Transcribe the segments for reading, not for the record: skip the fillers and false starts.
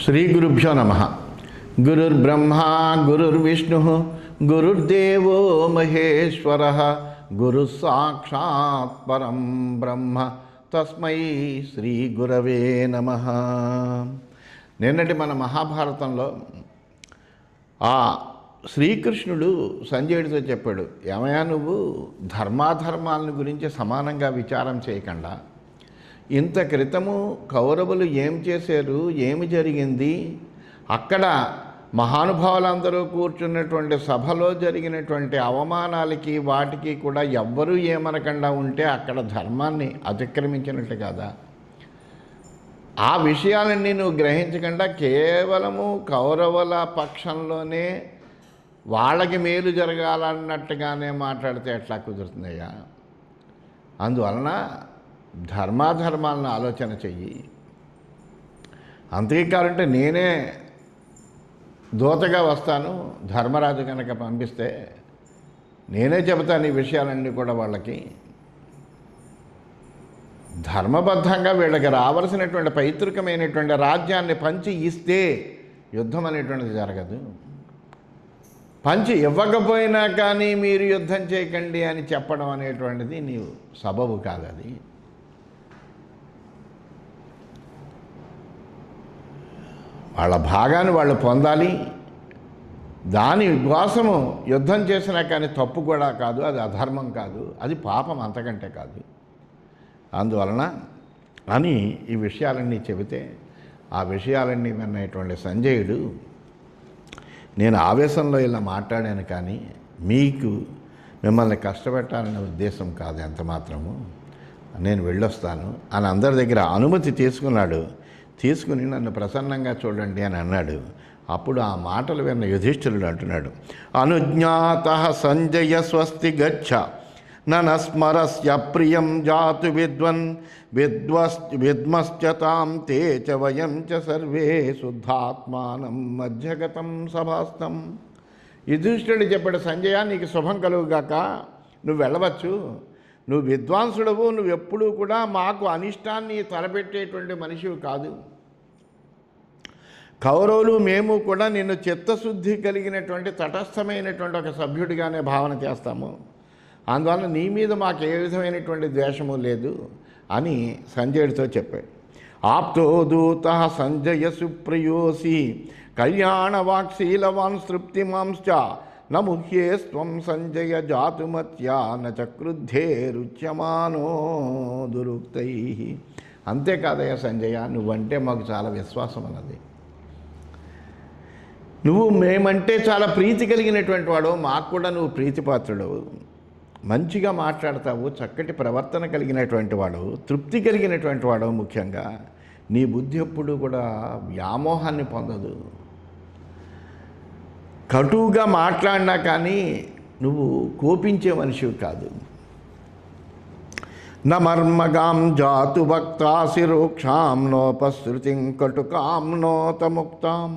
శ్రీ గురుభ్యో నమః. గురుర్బ్రహ్మా గురుర్విష్ణుః గురుర్దేవో మహేశ్వరః గురుః సాక్షాత్ పరం బ్రహ్మ తస్మై శ్రీ గురవే నమః. నిన్నటి మన మహాభారతంలో ఆ శ్రీకృష్ణుడు సంజయుడితో చెప్పాడు, ఏమయ్యా నువ్వు ధర్మాధర్మాలను గురించి సమానంగా విచారం చేయకుండా ఇంత క్రితము కౌరవులు ఏం చేశారు, ఏమి జరిగింది, అక్కడ మహానుభావులందరూ కూర్చున్నటువంటి సభలో జరిగినటువంటి అవమానాలకి వాటికి కూడా ఎవ్వరూ ఏమనకుండా ఉంటే అక్కడ ధర్మాన్ని అతిక్రమించినట్టు కదా. ఆ విషయాలన్నీ నువ్వు గ్రహించకుండా కేవలము కౌరవుల పక్షంలోనే వాళ్ళకి మేలు జరగాలన్నట్టుగానే మాట్లాడితే ఎట్లా కుదురుతుందయ్యా? అందువలన ధర్మాధర్మాలను ఆలోచన చెయ్యి. అంతేకాలంటే నేనే దూతగా వస్తాను, ధర్మరాజు కనుక పంపిస్తే నేనే చెబుతాను ఈ విషయాలన్నీ కూడా వాళ్ళకి. ధర్మబద్ధంగా వీళ్ళకి రావాల్సినటువంటి పైతృకమైనటువంటి రాజ్యాన్ని పంచి ఇస్తే యుద్ధం అనేటువంటిది జరగదు. పంచి ఇవ్వకపోయినా కానీ మీరు యుద్ధం చేయకండి అని చెప్పడం అనేటువంటిది నీవు సబబు కాదు. అది వాళ్ళ భాగాన్ని వాళ్ళు పొందాలి. దాని కోసము యుద్ధం చేసినా కానీ తప్పు కూడా కాదు, అది అధర్మం కాదు, అది పాపం అంతకంటే కాదు. అందువలన అని ఈ విషయాలన్నీ చెబితే ఆ విషయాలన్నీ విన్నటువంటి సంజయుడు, నేను ఆవేశంలో ఇలా మాట్లాడాను కానీ మిమ్మల్ని కష్టపెట్టాలనే ఉద్దేశం కాదు ఎంత మాత్రము, నేను వెళ్ళొస్తాను అని అందరి దగ్గర అనుమతి తీసుకున్నాడు. తీసుకుని నన్ను ప్రసన్నంగా చూడండి అని అన్నాడు. అప్పుడు ఆ మాటలు విన్న యుధిష్ఠిరుడు అంటున్నాడు, అనుజ్ఞాతః సంజయ స్వస్తి గచ్చ నస్మరస్య ప్రియం జాతు విద్మశ్చతాం తే చ వయం చ సర్వే శుద్ధాత్మానం మధ్యగతం సభాస్తం. యుధిష్ఠిరుడు చెప్పాడు, సంజయ నీకు శుభం కలుగుగాక, నువ్వు వెళ్ళవచ్చు, నువ్వు విద్వాంసుడవు, నువ్వెప్పుడూ కూడా మాకు అనిష్టాన్ని తలపెట్టేటువంటి మనిషివి కాదు. కౌరవులు మేము కూడా నిన్ను చిత్తశుద్ధి కలిగినటువంటి తటస్థమైనటువంటి ఒక సభ్యుడిగానే భావన చేస్తాము. అందువల్ల నీ మీద మాకు ఏ విధమైనటువంటి ద్వేషము లేదు అని సంజయుడితో చెప్పాడు. ఆప్తో దూత సంజయ సుప్రియోసి కళ్యాణవాక్శీలవాన్ తృప్తిమాంశ్చ నముహ్యే స్వం సంజయ జాతుమత్యా నచక్రుద్ధే రుచ్యమానో దురుక్తై. అంతేకాదయ్యా సంజయ, నువ్వంటే మాకు చాలా విశ్వాసం అన్నది. నువ్వు మేమంటే చాలా ప్రీతి కలిగినటువంటి వాడు, మాకు కూడా నువ్వు ప్రీతిపాత్రుడవు, మంచిగా మాట్లాడతావు, చక్కటి ప్రవర్తన కలిగినటువంటి వాడు, తృప్తి కలిగినటువంటి వాడు. ముఖ్యంగా నీ బుద్ధి ఎప్పుడూ కూడా వ్యామోహాన్ని పొందదు. కటువుగా మాట్లాడినా కానీ నువ్వు కోపించే మనిషివి కాదు. నమర్మగాం జాతు భక్తాసి రోక్షాం నోపశ్రుతిం కటుకాం నోతముక్తాం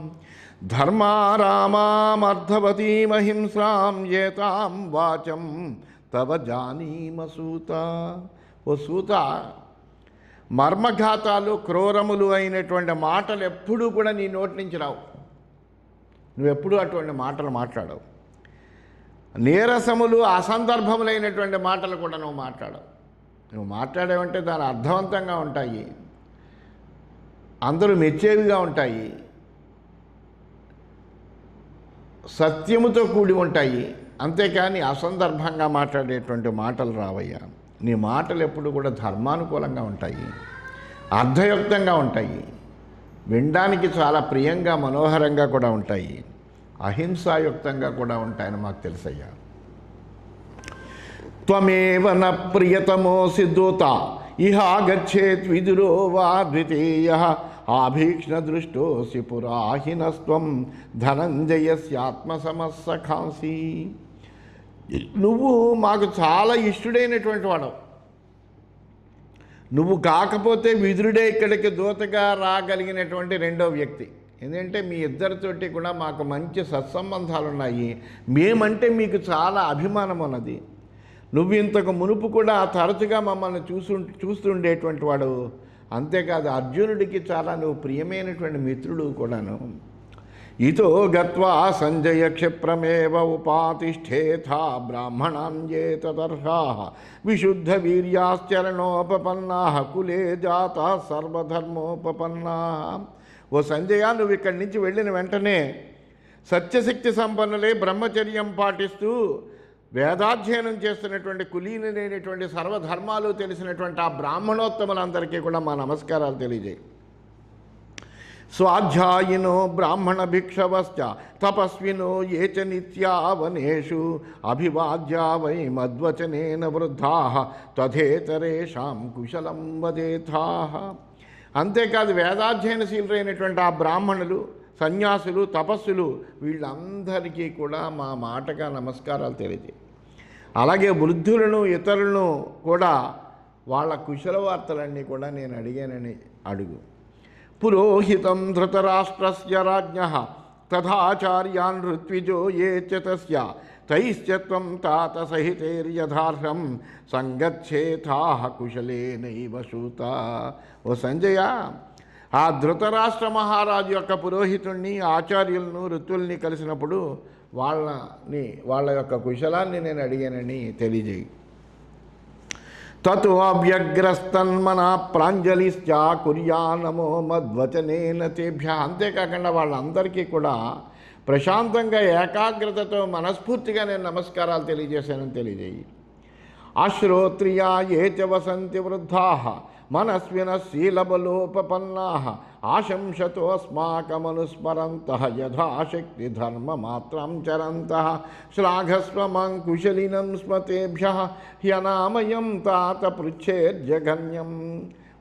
ధర్మారామామర్థవతీమహింసాం ఏతాం వాచం తవ జానీమ సూత. ఓ సూత, మర్మఘాతాలు క్రూరములు అయినటువంటి మాటలు ఎప్పుడూ కూడా నీ నోటి నుంచి రావు. నువ్వెప్పుడూ అటువంటి మాటలు మాట్లాడవు. నీరసములు అసందర్భములైనటువంటి మాటలు కూడా నువ్వు మాట్లాడవు. నువ్వు మాట్లాడేవంటే దాని అర్థవంతంగా ఉంటాయి, అందరూ మెచ్చేవిగా ఉంటాయి, సత్యముతో కూడి ఉంటాయి. అంతేకాని అసందర్భంగా మాట్లాడేటువంటి మాటలు రావయ్యా. నీ మాటలు ఎప్పుడు కూడా ధర్మానుకూలంగా ఉంటాయి, అర్థయుక్తంగా ఉంటాయి, వినడానికి చాలా ప్రియంగా మనోహరంగా కూడా ఉంటాయి, అహింసాయుక్తంగా కూడా ఉంటాయని మాకు తెలుసయ్యా. త్వమేవ న ప్రియతమోసి దూత ఇహాగచ్చేత్ విదురో వా ద్వితీయః ఆభీక్ష్ణ దృష్టోసి పురాహినస్త్వం ధనంజయస్యాత్మసమస్సఖాంసి. నువ్వు మాకు చాలా ఇష్టుడైనటువంటి వాడు. నువ్వు కాకపోతే విదురుడే ఇక్కడికి దూతగా రాగలిగినటువంటి రెండో వ్యక్తి. ఎందుకంటే మీ ఇద్దరితోటి కూడా మాకు మంచి సత్సంబంధాలు ఉన్నాయి, మేమంటే మీకు చాలా అభిమానం ఉన్నది. నువ్వు ఇంతకు మునుపు కూడా తరచుగా మమ్మల్ని చూస్తుండేటువంటి వాడు, అంతేకాదు అర్జునుడికి చాలా నువ్వు ప్రియమైనటువంటి మిత్రుడు కూడాను. ఇతో గత్వా సంజయ క్షిప్రమేవ ఉపాతిష్ఠేథా బ్రాహ్మణాంజేతదర్హాః విశుద్ధ వీర్యాశ్చరణోపపన్నాః కులే జాతాః సర్వధర్మోపపన్నాః. ఓ సంజయ, నువ్వు ఇక్కడి నుంచి వెళ్ళిన వెంటనే సత్యశక్తి సంపన్నులై బ్రహ్మచర్యం పాటిస్తూ వేదాధ్యయనం చేస్తున్నటువంటి కులీనులైనటువంటి సర్వధర్మాలు తెలిసినటువంటి ఆ బ్రాహ్మణోత్తములందరికీ కూడా మా నమస్కారాలు తెలియజేయి. స్వాధ్యాయినో బ్రాహ్మణ భిక్షవశ్చ తపస్వినో ఏ చ నిత్యావనేషు అభివాద్యా వై మద్వచనేన వృద్ధాః తథేతరేషాం కుశలం వదేథాః. అంతేకాదు వేదాధ్యయనశీలురైనటువంటి ఆ బ్రాహ్మణులు, సన్యాసులు, తపస్సులు వీళ్ళందరికీ కూడా మా మాటగా నమస్కారాలు తెలియజేయి. అలాగే వృద్ధులను, ఇతరులను కూడా వాళ్ళ కుశల వార్తలన్నీ కూడా నేను అడిగానని అడుగు. పురోహితం ధృతరాష్ట్రస్య రాజ్ఞః తథాచార్యాన్ ఋత్విజో ఏ చ తస్య తైశ్చ త్వం తాత సహితైర్యథార్హం సంగచ్ఛేథాః కుశలేనైవ సూత. ఓ సంజయ, ఆ ధృతరాష్ట్ర మహారాజు యొక్క పురోహితుణ్ణి, ఆచార్యులను, ఋతుల్ని కలిసినప్పుడు వాళ్ళ యొక్క కుశలాన్ని నేను అడిగానని తెలియజేయి. తతో అవ్యగ్రస్తన్మన ప్రాంజలిశ్చ కుర్యా నమో మద్వచనేన తేభ్య. అంతేకాకుండా వాళ్ళందరికీ కూడా ప్రశాంతంగా ఏకాగ్రతతో మనస్ఫూర్తిగా నేను నమస్కారాలు తెలియజేశానని తెలియజేయి. అశ్రోత్రియా ఏ చ వసంతి వృద్ధాః మనస్విన శీలబలోపపన్నాః ఆశంసతోస్మాకమనుస్మరంతః యథాశక్తి ధర్మమాత్రం చరంతః శ్లాఘస్వ మాం కుశలినం స్మతేభ్యః హ్యనామయం తాత పృచ్ఛేర్జఘన్యం.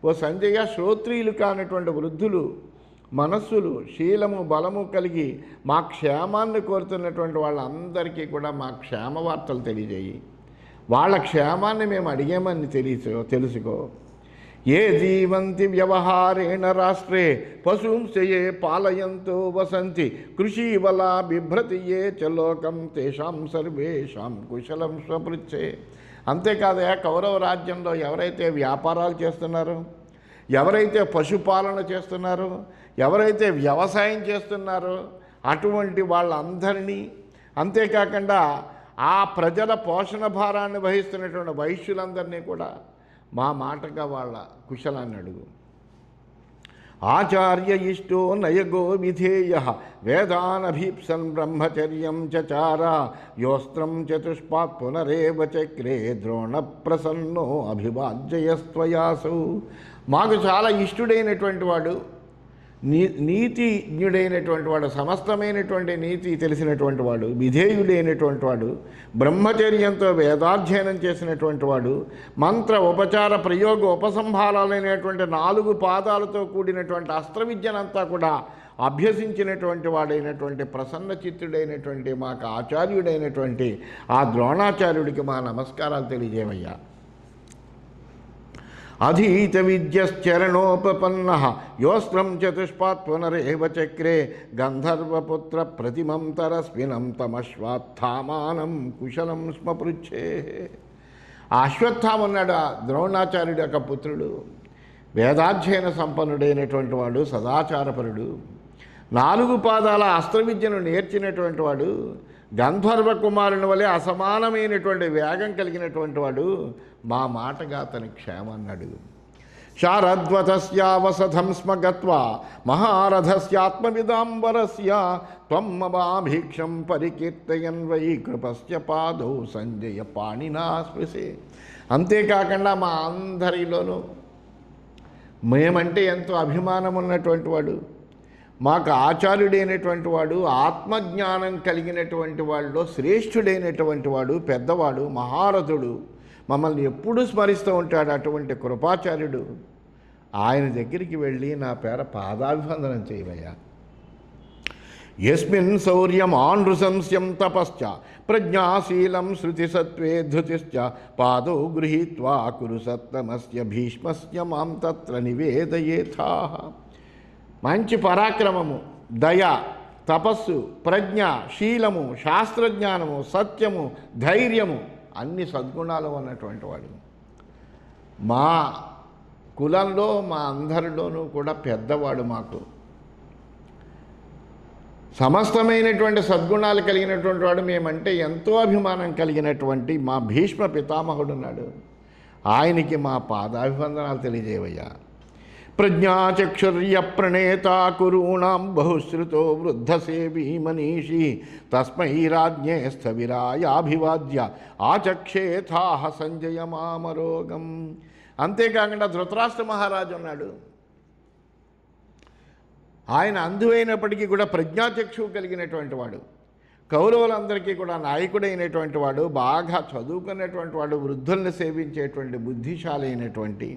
ఓ సంజయ, శ్రోత్రియులు కానటువంటి వృద్ధులు, మనస్సులు, శీలము, బలము కలిగి మా క్షేమాన్ని కోరుతున్నటువంటి వాళ్ళందరికీ కూడా మా క్షేమ వార్తలు తెలియజేయి. వాళ్ళ క్షేమాన్ని మేము అడిగామని తెలుసుకో. ఏ జీవంతి వ్యవహారేణ రాష్ట్రే పశుంశయే పాలయంతో వసంతి కృషీవలా బిభ్రతి ఏ చ లోకం తేషాం సర్వేషాం కుశలం స్వపృచ్ఛే. అంతేకాదయా, కౌరవ రాజ్యంలో ఎవరైతే వ్యాపారాలు చేస్తున్నారో, ఎవరైతే పశుపాలన చేస్తున్నారో, ఎవరైతే వ్యవసాయం చేస్తున్నారో అటువంటి వాళ్ళందరినీ, అంతేకాకుండా ఆ ప్రజల పోషణ భారాన్ని వహిస్తున్నటువంటి వైశ్యులందరినీ కూడా మా మాటగా వాళ్ళ కుశలాన్ని అడుగు. ఆచార్య ఇష్టో నయగో విధేయ వేదానభీప్సన్ బ్రహ్మచర్యం చచార యోస్త్రం చతుష్పాత్ పునరేవ చక్రే ద్రోణ ప్రసన్నో అభివాజ్యస్త్వయాసౌ. మాకు చాలా ఇష్టుడైనటువంటి వాడు, నీతిజ్ఞుడైనటువంటి వాడు, సమస్తమైనటువంటి నీతి తెలిసినటువంటి వాడు, విధేయుడైనటువంటి వాడు, బ్రహ్మచర్యంతో వేదాధ్యయనం చేసినటువంటి వాడు, మంత్ర ఉపచార ప్రయోగ ఉపసంహారాలైనటువంటి 4 పాదాలతో కూడినటువంటి అస్త్ర విద్యనంతా కూడా అభ్యసించినటువంటి వాడైనటువంటి ప్రసన్న చిత్తుడైనటువంటి మాకు ఆచార్యుడైనటువంటి ఆ ద్రోణాచార్యుడికి మా నమస్కారాలు తెలియజేవయ్యా. అధీత విద్యశ్చరణోపపన్నః యోస్త్రం చతుష్పాత్ పునరేవ చక్రే గంధర్వపుత్ర ప్రతిమం తరస్వినం తమశ్వాత్థామానం కుశలం స్మపృచ్ఛే. ఆ అశ్వత్థామ ఉన్నాడు, ఆ ద్రోణాచార్యుడి యొక్క పుత్రుడు, వేదాధ్యయన సంపన్నుడైనటువంటి వాడు, సదాచారపరుడు, 4 పాదాల అస్త్ర విద్యను నేర్చినటువంటి వాడు, గంధర్వ కుమారుని వలె అసమానమైనటువంటి వేగం కలిగినటువంటి వాడు. మా మాటగా అతని క్షేమాన్ని అడుగు. శారద్వతస్యావసధం స్మ గత్వా మహారథస్యాత్మవిదాంబరస్య త్వం మమాభీక్షం పరికీర్తయన్ వై కృపస్య పాదౌ సంజయ పాణినా స్పృశే. అంతేకాకుండా మా అందరిలోనూ మేమంటే ఎంతో అభిమానం ఉన్నటువంటి వాడు, మాకు ఆచార్యుడైనటువంటి వాడు, ఆత్మజ్ఞానం కలిగినటువంటి వాళ్ళలో శ్రేష్ఠుడైనటువంటి వాడు, పెద్దవాడు, మహారథుడు, మమ్మల్ని ఎప్పుడూ స్మరిస్తూ ఉంటాడు అటువంటి కృపాచార్యుడు. ఆయన దగ్గరికి వెళ్ళి నా పేర పాదాభివందనం చేయవయ్యా. యస్మిన్ శౌర్యం ఆనృశంస్యం తపశ్చ ప్రజ్ఞాశీలం శృతిసత్వే ధృతిశ్చ పాదౌ గృహీత్వా కురు సత్తమస్య భీష్మస్య మాం తత్ర నివేదయేథాః. మంచి పరాక్రమము, దయ, తపస్సు, ప్రజ్ఞ, శీలము, శాస్త్రజ్ఞానము, సత్యము, ధైర్యము అన్ని సద్గుణాలు ఉన్నటువంటి వాడు. మా కులంలో మా అందరిలోనూ కూడా పెద్దవాడు, మాకు సమస్తమైనటువంటి సద్గుణాలు కలిగినటువంటి వాడు, మేమంటే ఎంతో అభిమానం కలిగినటువంటి మా భీష్మ పితామహుడు ఉన్నాడు. ఆయనకి మా పాదాభివందనాలు తెలియజేవయ్యా. ప్రజ్ఞాచక్షుర్య ప్రణేత కురూణాం బహుశ్రుతో వృద్ధసేవీ మనీషి తస్మై రాజ్ఞే స్థవిరాయాభివాద్య ఆచక్షేథాహ సంజయ మామరోగం. అంతేకాకుండా ధృతరాష్ట్ర మహారాజు ఉన్నాడు. ఆయన అంధువైనప్పటికీ కూడా ప్రజ్ఞాచక్షువు కలిగినటువంటి వాడు, కౌరవులందరికీ కూడా నాయకుడైనటువంటి వాడు, బాగా చదువుకున్నటువంటి వాడు, వృద్ధుల్ని సేవించేటువంటి బుద్ధిశాలి అయినటువంటి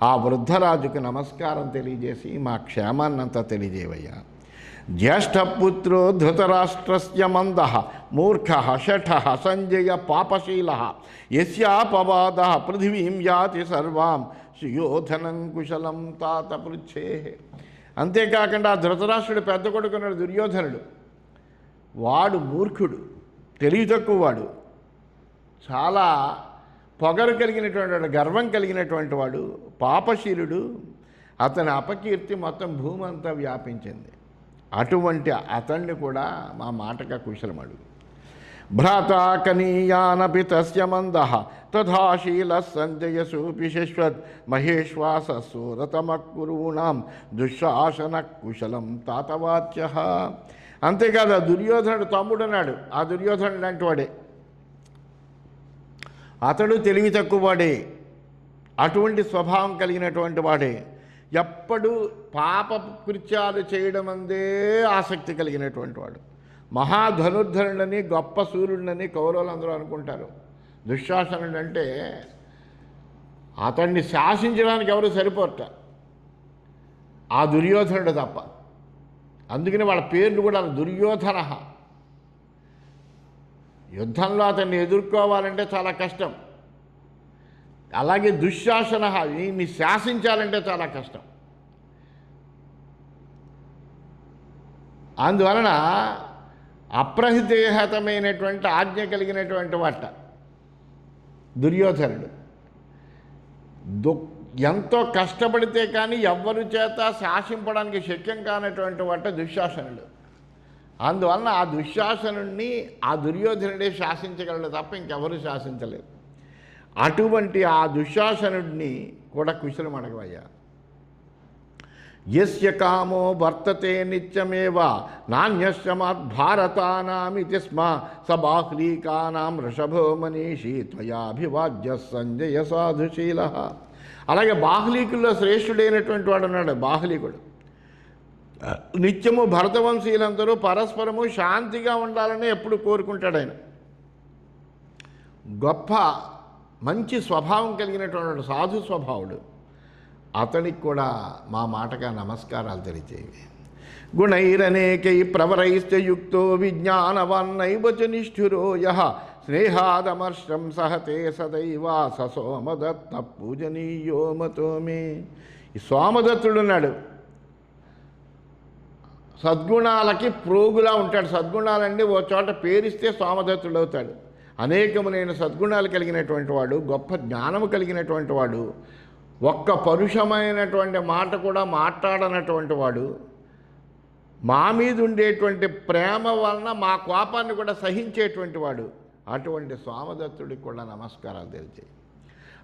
ఆ వృద్ధరాజుకు నమస్కారం తెలియజేసి మా క్షేమాన్నంతా తెలియజేవయ్యా. జ్యేష్ఠపుత్రో ధృతరాష్ట్రస్య మందః మూర్ఖః షఠః సంజయ పాపశీలః యస్యాపవాదః పృథివీం యాతి సర్వాం సుయోధనం కుశలం తాత పృచ్ఛేః. అంతేకాకుండా ధృతరాష్ట్రుడు పెద్ద కొడుకున్నాడు దుర్యోధనుడు. వాడు మూర్ఖుడు, తెలివి తక్కువ వాడు, చాలా పొగరు కలిగినటువంటి వాడు, గర్వం కలిగినటువంటి వాడు, పాపశీలుడు. అతని అపకీర్తి మొత్తం భూమి అంతా వ్యాపించింది. అటువంటి అతన్ని కూడా మా మాటగా కుశలమడు. భ్రాతా కనీయానపి తస్య మందః తథాశీల సంజయ సూపిశశ్వత్ మహేశ్వాస సూరతమకురూణాం దుశ్శాసన కుశలం తాతవాచ్య. అంతేకాదు ఆ దుర్యోధనుడు తమ్ముడు అన్నాడు. ఆ దుర్యోధనుడు లాంటి వాడే, అతడు తెలివి తక్కువ వాడే, అటువంటి స్వభావం కలిగినటువంటి వాడే, ఎప్పుడు పాప కృత్యాలు చేయడం అందే ఆసక్తి కలిగినటువంటి వాడు. మహాధనుర్ధనుడని గొప్ప సూర్యుడిని కౌరవులందరూ అనుకుంటారు. దుశ్శాసనుడు అంటే అతన్ని శాసించడానికి ఎవరు సరిపోరట, ఆ దుర్యోధనుడు తప్ప. అందుకని వాళ్ళ పేర్లు కూడా దుర్యోధన. యుద్ధంలో అతన్ని ఎదుర్కోవాలంటే చాలా కష్టం. అలాగే దుశ్శాసన, ఈయన్ని శాసించాలంటే చాలా కష్టం. అందువలన అప్రహితేహతమైనటువంటి ఆజ్ఞ కలిగినటువంటి వాట దుర్యోధనుడు. ఎంతో కష్టపడితే కానీ ఎవ్వరి చేత శాసింపడానికి శక్యం కానటువంటి వాట దుశ్శాసనుడు. అందువలన ఆ దుశ్శాసనుడిని ఆ దుర్యోధనుడే శాసించగలడు తప్ప ఇంకెవరు శాసించలేరు. అటువంటి ఆ దుశ్శాసనుడిని కూడా కుశలం అడగవయ్యా. యస్య కామో వర్తతే నిత్యమేవ నాణ్యశ్చమాత్ భారతానామితి స్మ స బాహ్లీకానాం వృషభో మనీషి త్వయాభివాజ్య సంజయ సాధుశీల. అలాగే బాహ్లీకుల్లో శ్రేష్ఠుడైనటువంటి వాడు ఉన్నాడు బాహ్లీకుడు. నిత్యము భరతవంశీయులందరూ పరస్పరము శాంతిగా ఉండాలని ఎప్పుడు కోరుకుంటాడు ఆయన. గొప్ప మంచి స్వభావం కలిగినటువంటి సాధు స్వభావుడు. అతనికి కూడా మా మాటగా నమస్కారాలు తెలియజేవి. గుణైరనేకై ప్రవరైశ్చ యుక్తో విజ్ఞానవాన్నైవ చ నిష్ఠురో యః స్నేహాదమర్షం సహతే సదైవ స సోమదత్త పూజనీయో మతో మే. ఈ సోమదత్తుడున్నాడు, సద్గుణాలకి ప్రోగులా ఉంటాడు. సద్గుణాలన్నీ ఓ చోట పేరిస్తే సోమదత్తుడు అవుతాడు. అనేకములైన సద్గుణాలు కలిగినటువంటి వాడు, గొప్ప జ్ఞానము కలిగినటువంటి వాడు, ఒక్క పరుషమైనటువంటి మాట కూడా మాట్లాడనటువంటి వాడు, మా మీద ఉండేటువంటి ప్రేమ వలన మా కోపాన్ని కూడా సహించేటువంటి వాడు. అటువంటి సోమదత్తుడికి కూడా నమస్కారాలు తెలిచాయి.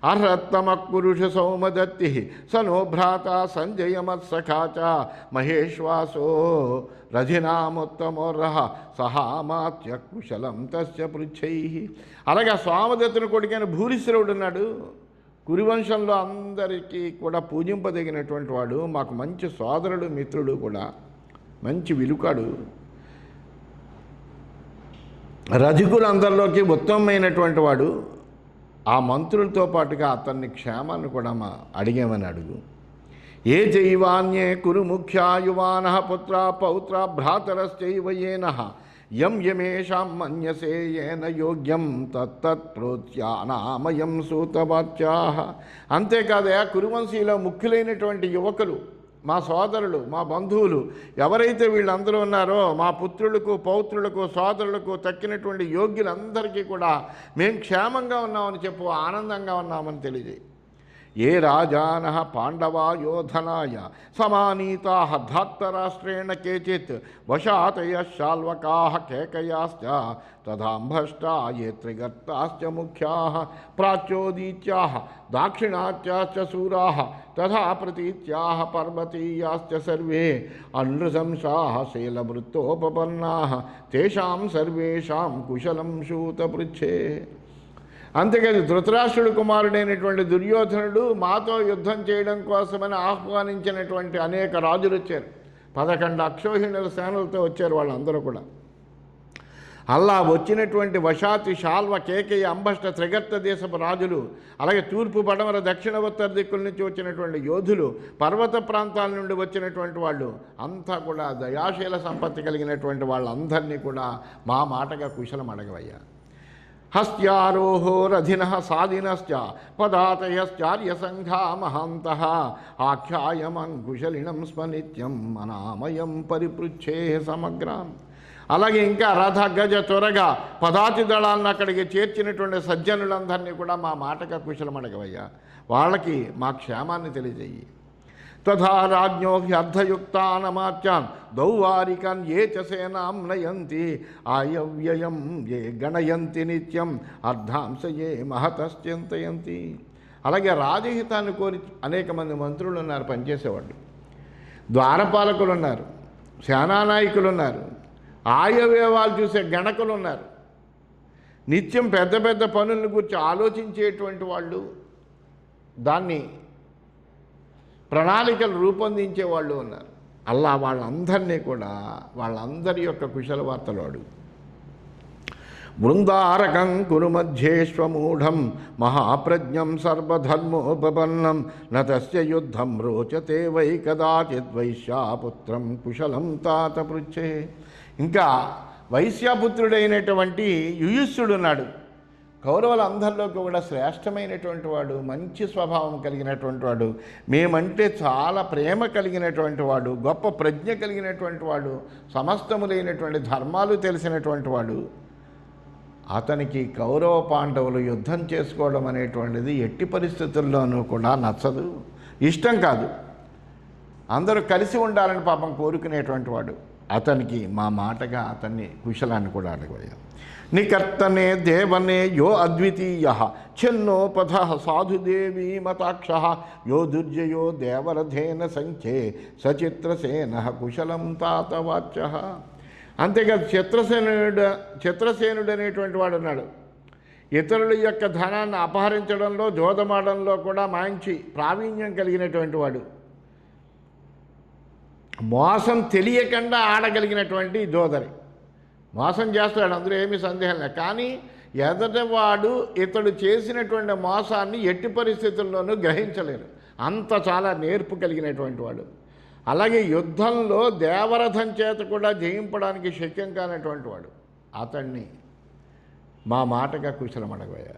అర్హత్తమ పురుష సౌమదత్తి సనో భ్రాత సంజయమత్సఖా చ మహేశ్వాసో రధినాముత్తమోర్హ సహామాత్య కుశలం తస్య పృచ్ఛై. అలాగే సోమదత్తుని కొడుకైన భూరిశ్రవుడు ఉన్నాడు. కురువంశంలో అందరికీ కూడా పూజింపదగినటువంటి వాడు, మాకు మంచి సోదరుడు, మిత్రుడు కూడా, మంచి విలుకాడు. రధికులందరిలోకి ఉత్తమమైనటువంటి వాడు. ఆ మంత్రులతో పాటుగా అతన్ని క్షేమాన్ని కూడా అడిగామని అడుగు. ఏ చైవాన్యే కురు ముఖ్యాయువాన పుత్ర పౌత్ర భ్రాతరశ్చైవ ఏనః యం యమేషాం మన్యసే ఏన యోగ్యం తత్తత్ ప్రోత్యానామయం సూతవాచ్యాః. అంతేకాదయా కురువంశీలో ముఖ్యులైనటువంటి యువకులు, మా సోదరులు, మా బంధువులు ఎవరైతే వీళ్ళందరూ ఉన్నారో, మా పుత్రులకు, పౌత్రులకు, సోదరులకు తక్కినటువంటి యోగ్యులందరికీ కూడా మేము క్షేమంగా ఉన్నామని చెప్పు, ఆనందంగా ఉన్నామని తెలియజేయి. ఏ రాజానః పాండవా యోధనాయ సమానీతాః ధార్తరాష్ట్రేణ కేచిత్ వశాతయః శాల్వకాః కేకయాశ్చ తథాంభష్టా ఏ త్రిగర్తాశ్చ ముఖ్యాః ప్రాచ్యోదీత్యాః దాక్షిణాత్యాశ్చ శూరాః తథా ప్రతీత్యాః పర్వతీయాశ్చ సర్వే అనృశంసాః శైలవృత్తోపపన్నాః తేషాం సర్వేషాం కుశలం శూతపృచ్ఛే. అంతేకాదు ధృతరాష్ట్రుడు కుమారుడైనటువంటి దుర్యోధనుడు మాతో యుద్ధం చేయడం కోసమని ఆహ్వానించినటువంటి అనేక రాజులు వచ్చారు. 11 అక్షోహిణుల సేనలతో వచ్చారు వాళ్ళందరూ కూడా. అలా వచ్చినటువంటి వశాతి శాల్వ కేకయ అంబష్ట త్రిగర్త దేశపు రాజులు, అలాగే తూర్పు పడమర దక్షిణ ఉత్తర దిక్కుల నుంచి వచ్చినటువంటి యోధులు, పర్వత ప్రాంతాల నుండి వచ్చినటువంటి వాళ్ళు అంతా కూడా దయాశీల సంపత్తి కలిగినటువంటి వాళ్ళందరినీ కూడా మా మాటగా కుశలం అడగవయ్యా. హస్త్యారోహోరధినః సాధినశ్చ పదాతయశ్చార్యసంఘా మహాంతః ఆఖ్యాయమంకుశలినం స్మనిత్యం అనామయం పరిపృచ్ఛే సమగ్రాం. అలాగే ఇంకా రథ గజ త్వరగా పదాతి దళాలను అక్కడికి చేర్చినటువంటి సజ్జనులందరినీ కూడా మా మాటగా కుశలం అడగవయ్యా, వాళ్ళకి మా క్షేమాన్ని తెలియజేయి. తథా రాజ్ఞో హ్యర్థయుక్తానమాత్యాన్ దౌవారికాన్ ఏ చ సేనాం నయంతి ఆయవ్యయం ఏ గణయంతి నిత్యం అర్ధాంశ ఏ మహతశ్చింతయంతి. అలాగే రాజహితాన్ని కోరి అనేక మంది మంత్రులు ఉన్నారు, పనిచేసేవాళ్ళు, ద్వారపాలకులు ఉన్నారు, సేనానాయకులు ఉన్నారు, ఆయవ్యయాలు చూసే గణకులు ఉన్నారు, నిత్యం పెద్ద పెద్ద పనులను గురించి ఆలోచించేటువంటి వాళ్ళు, దాన్ని ప్రణాళికలు రూపొందించే వాళ్ళు ఉన్నారు. అలా వాళ్ళందరినీ కూడా వాళ్ళందరి యొక్క కుశల వార్తలు అడుగు. బృందారకం కురు మధ్యేష్వమూఢం మహాప్రజ్ఞం సర్వధర్మోపపన్నం నతస్య యుద్ధం రోచతే వై కదాచిత్ వైశ్యాపుత్రం కుశలం తాత పృచ్ఛే. ఇంకా వైశ్యాపుత్రుడైనటువంటి యుయుస్సుడున్నాడు, కౌరవులందరిలోకి కూడా శ్రేష్టమైనటువంటి వాడు, మంచి స్వభావం కలిగినటువంటి వాడు, మేమంటే చాలా ప్రేమ కలిగినటువంటి వాడు, గొప్ప ప్రజ్ఞ కలిగినటువంటి వాడు, సమస్తములైనటువంటి ధర్మాలు తెలిసినటువంటి వాడు. అతనికి కౌరవ పాండవులు యుద్ధం చేసుకోవడం అనేటువంటిది ఎట్టి పరిస్థితుల్లోనూ కూడా నచ్చదు, ఇష్టం కాదు. అందరూ కలిసి ఉండాలని పాపం కోరుకునేటువంటి వాడు. అతనికి మా మాటగా అతన్ని కుశలాన్ని కూడా అడగబోయాం. నికర్తనే దేవనే యో అద్వితీయ ఛన్నోపథ సాధుదేవీ మతాక్ష యో దుర్జయో దేవరథేన సంఖ్యే సచిత్రసేన కుశలం తాతవాచ్య. అంతేకాదు చిత్రసేనుడు అనేటువంటి వాడు ఉన్నాడు. ఇతరుల యొక్క ధనాన్ని అపహరించడంలో, జోదమాడంలో కూడా మంచి ప్రావీణ్యం కలిగినటువంటి వాడు, మోసం తెలియకుండా ఆడగలిగినటువంటి జోదరి. మోసం చేస్తాడు, అందులో ఏమీ సందేహం లేదు. కానీ ఎదటివాడు ఇతడు చేసినటువంటి మోసాన్ని ఎట్టి పరిస్థితుల్లోనూ గ్రహించలేరు, అంత చాలా నేర్పు కలిగినటువంటి వాడు. అలాగే యుద్ధంలో దేవరథం చేత కూడా జయింపడానికి శక్యం కానటువంటి వాడు. అతన్ని మా మాటగా కుశలం అడగబోయా.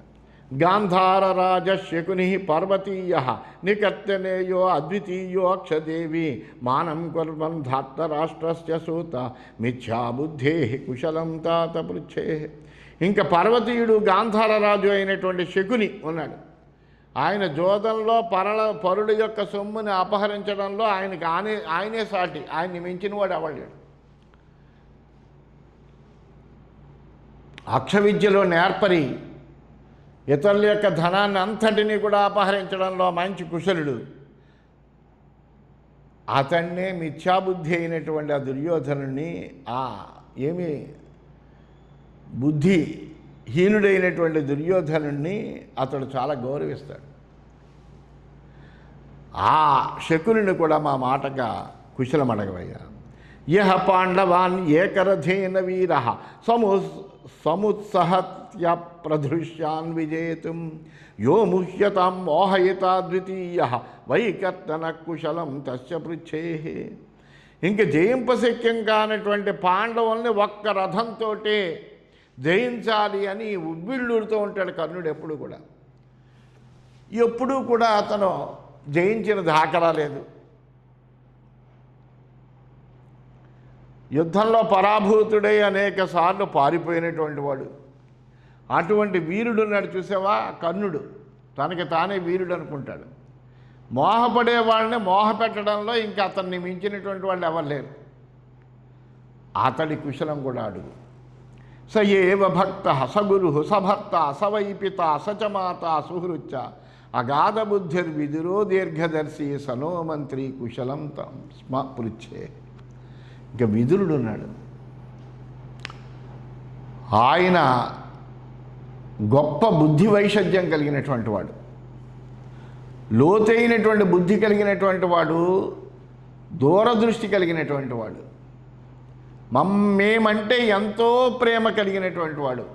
గాంధారరాజ శకుని పర్వతీయ నికర్తనేయో అద్వితీయో అక్షదేవి మానం కుర్వన్ ధార్తరాష్ట్రస్య సూత మిథ్యాబుద్ధే కుశలం తాత పృచ్ఛే. ఇంకా పర్వతీయుడు గాంధారరాజు అయినటువంటి శకుని ఉన్నాడు. ఆయన జోదంలో పరుల యొక్క సొమ్ముని అపహరించడంలో ఆయనే సాటి, ఆయన్ని మించిన వాడు ఎవడు. అక్షవిద్యలో నేర్పరి, ఇతరుల యొక్క ధనాన్ని అంతటినీ కూడా అపహరించడంలో మంచి కుశలుడు. అతన్నే మిథ్యాబుద్ధి అయినటువంటి ఆ దుర్యోధనుని, ఏమి బుద్ధి హీనుడైనటువంటి దుర్యోధనుణ్ణి అతడు చాలా గౌరవిస్తాడు. ఆ శకుని కూడా మా మాటగా కుశలం అడగవయ్యా. యహ పాండవాన్ ఏకరథేన వీర సముత్సహత్య ప్రదృశ్యాన్ విజేతుం యో ముహ్యతాం మోహయతా ద్వితీయ వైకర్తన కుశలం తస్య పృచ్ఛే. ఇంక జయింపశక్యం కానటువంటి పాండవుల్ని ఒక్క రథంతో జయించాలి అని ఉవ్విళ్ళూరుతూ ఉంటాడు కర్ణుడు. ఎప్పుడూ కూడా అతను జయించిన దాఖలా లేదు. యుద్ధంలో పరాభూతుడై అనేక సార్లు పారిపోయినటువంటి వాడు. అటువంటి వీరుడున్నాడు చూసావా కర్ణుడు, తనకి తానే వీరుడు అనుకుంటాడు. మోహపడే వాళ్ళని మోహపెట్టడంలో ఇంకా అతన్ని మించినటువంటి వాళ్ళు ఎవరు లేరు. అతడి కుశలం కూడా అడుగు. స ఏవ భక్త సగురు సభర్త సవైపిత సచమాత సుహృచ్చ అగాధ బుద్ధిర్విదురో దీర్ఘదర్శి సనో మంత్రి కుశలం తం స్మ పృచ్ఛే. ఇక విదురుడున్నాడు. ఆయన గొప్ప బుద్ధి వైషధ్యం కలిగినటువంటి వాడు, లోతైనటువంటి బుద్ధి కలిగినటువంటి వాడు, దూరదృష్టి కలిగినటువంటి వాడు, మేమంటే ఎంతో ప్రేమ కలిగినటువంటి వాడు,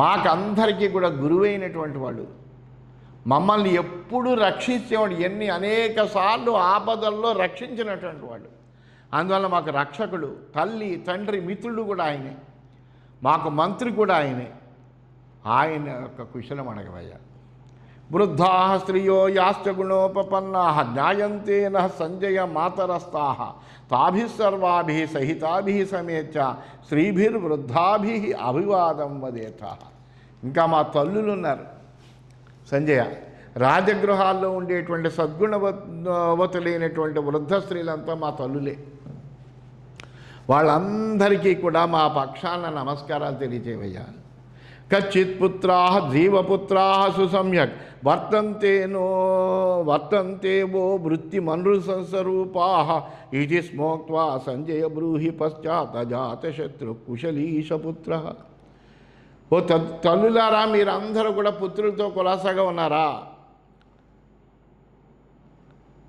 మాకందరికీ కూడా గురువైనటువంటి వాడు, మమ్మల్ని ఎప్పుడు రక్షించేవాడు, అనేక సార్లు ఆపదల్లో రక్షించినటువంటి వాడు. అందువల్ల మాకు రక్షకుడు, తల్లి తండ్రి మిత్రుడు కూడా ఆయనే, మాకు మంత్రి కూడా ఆయనే. ఆయన యొక్క కుశలం అడగవయ్యా. వృద్ధా స్త్రియో యాశ్చ గుణోపపన్నా జ్ఞాయంతే నః సంజయ మాతరస్థా తాభిస్సర్వాభి సహితాభి సమేత్య శ్రీభిర్వృద్ధాభి అభివాదం వదేత. ఇంకా మా తల్లులు ఉన్నారు సంజయ. రాజగృహాల్లో ఉండేటువంటి సద్గుణవతులైనటువంటి వృద్ధ స్త్రీలంతా మా తల్లులే. వాళ్ళందరికీ కూడా మా పక్షాన నమస్కారాలు తెలియచేవయ్యా. కచ్చిత్ పుత్రా జీవపుత్రా సుసమ్యక్ వర్తంతే వో వృత్తి మనృసంస్వరూపా ఇది స్మోక్త్వా సంజయ బ్రూహి పశ్చాత్ అజాతశత్రు కుశలీశపుత్ర. ఓ తల్లులారా, మీరందరూ కూడా పుత్రులతో కులాసాగా ఉన్నారా?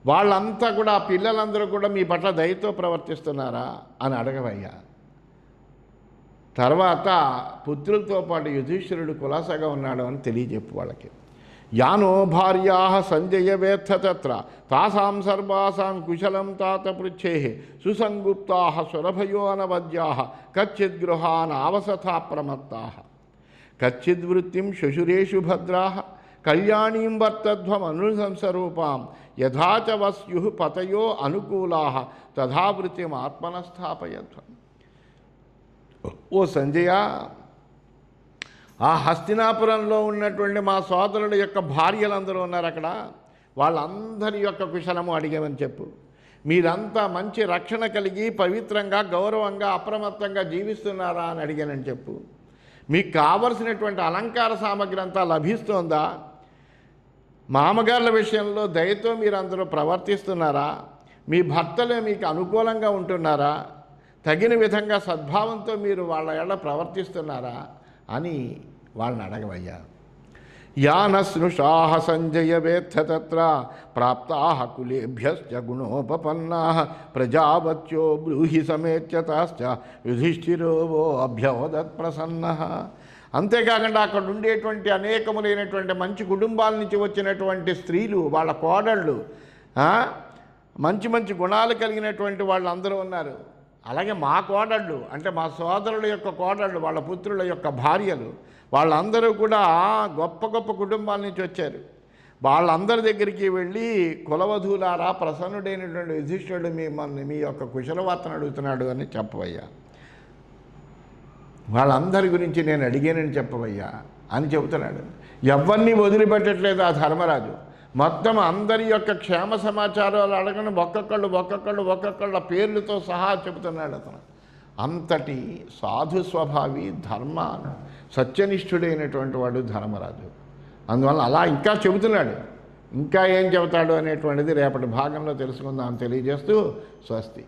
వాళ్ళంతా కూడా, పిల్లలందరూ కూడా మీ పట్ల దయతో ప్రవర్తిస్తున్నారా అని అడగవయ్యా. తర్వాత పుత్రులతో పాటు యుధిష్ఠిరుడు కులాసాగా ఉన్నాడు అని తెలియజెప్పు వాళ్ళకి. యానో భార్యా సంజయ వేత్థ తత్ర తాసాం సర్వాసాం కుశలం తాత పృచ్ఛే సుసంగుప్తా సురభయో అనవద్యా కచ్చిద్ గృహాన్ ఆవసథా ప్రమత్తా కచ్చిద్వృత్తిం శశురేషు భద్రా కళ్యాణీం వర్తధ్వమనుసంసరూపాం యథా చ వస్యు పతయో అనుకూలా తథా వృత్తిం ఆత్మనస్థాపయధ్వం. ఓ సంజయ, ఆ హస్తినాపురంలో ఉన్నటువంటి మా సోదరుల యొక్క భార్యలందరూ ఉన్నారు అక్కడ, వాళ్ళందరి యొక్క కుశలము అడిగామని చెప్పు. మీరంతా మంచి రక్షణ కలిగి పవిత్రంగా గౌరవంగా అప్రమత్తంగా జీవిస్తున్నారా అని అడిగానని చెప్పు. మీకు కావలసినటువంటి అలంకార సామగ్రి అంతా లభిస్తోందా? మామగారుల విషయంలో దయతో మీరందరూ ప్రవర్తిస్తున్నారా? మీ భర్తలే మీకు అనుకూలంగా ఉంటున్నారా? తగిన విధంగా సద్భావంతో మీరు వాళ్ళ ఎడ ప్రవర్తిస్తున్నారా అని వాళ్ళని అడగవయ్యా. యానస్నుషా సంజయ వేత్థ తత్ర ప్రాప్తా కులేభ్యశ్చ గుణోపపన్నా ప్రజావత్యో బ్రూహి సమేత్యతాశ్చ యుధిష్ఠిరో వో అభ్యవదత్ ప్రసన్న. అంతేకాకుండా అక్కడ ఉండేటువంటి అనేకములైనటువంటి మంచి కుటుంబాల నుంచి వచ్చినటువంటి స్త్రీలు, వాళ్ళ కోడళ్ళు, మంచి మంచి గుణాలు కలిగినటువంటి వాళ్ళందరూ ఉన్నారు. అలాగే మా కోడళ్ళు అంటే మా సోదరుల యొక్క కోడళ్ళు, వాళ్ళ పుత్రుల యొక్క భార్యలు, వాళ్ళందరూ కూడా గొప్ప గొప్ప కుటుంబాల నుంచి వచ్చారు. వాళ్ళందరి దగ్గరికి వెళ్ళి కులవధులారా, ప్రసన్నుడైనటువంటి యుధిష్ఠిరుడు మీ యొక్క కుశలవార్తను అడుగుతున్నాడు అని చెప్పవయ్యా. వాళ్ళందరి గురించి నేను అడిగానని చెప్పవయ్యా అని చెబుతున్నాడు. ఎవరిని వదిలిపెట్టట్లేదు ఆ ధర్మరాజు. మొత్తం అందరి యొక్క క్షేమ సమాచారాలు అడగని ఒక్కొక్కళ్ళ పేర్లతో సహా చెబుతున్నాడు అతను. అంతటి సాధు స్వభావి, ధర్మ సత్యనిష్ఠుడైనటువంటి వాడు ధర్మరాజు. అందువల్ల అలా ఇంకా చెబుతున్నాడు. ఇంకా ఏం చెబుతాడు అనేటువంటిది రేపటి భాగంలో తెలుసుకుందాం తెలియజేస్తూ స్వస్తి.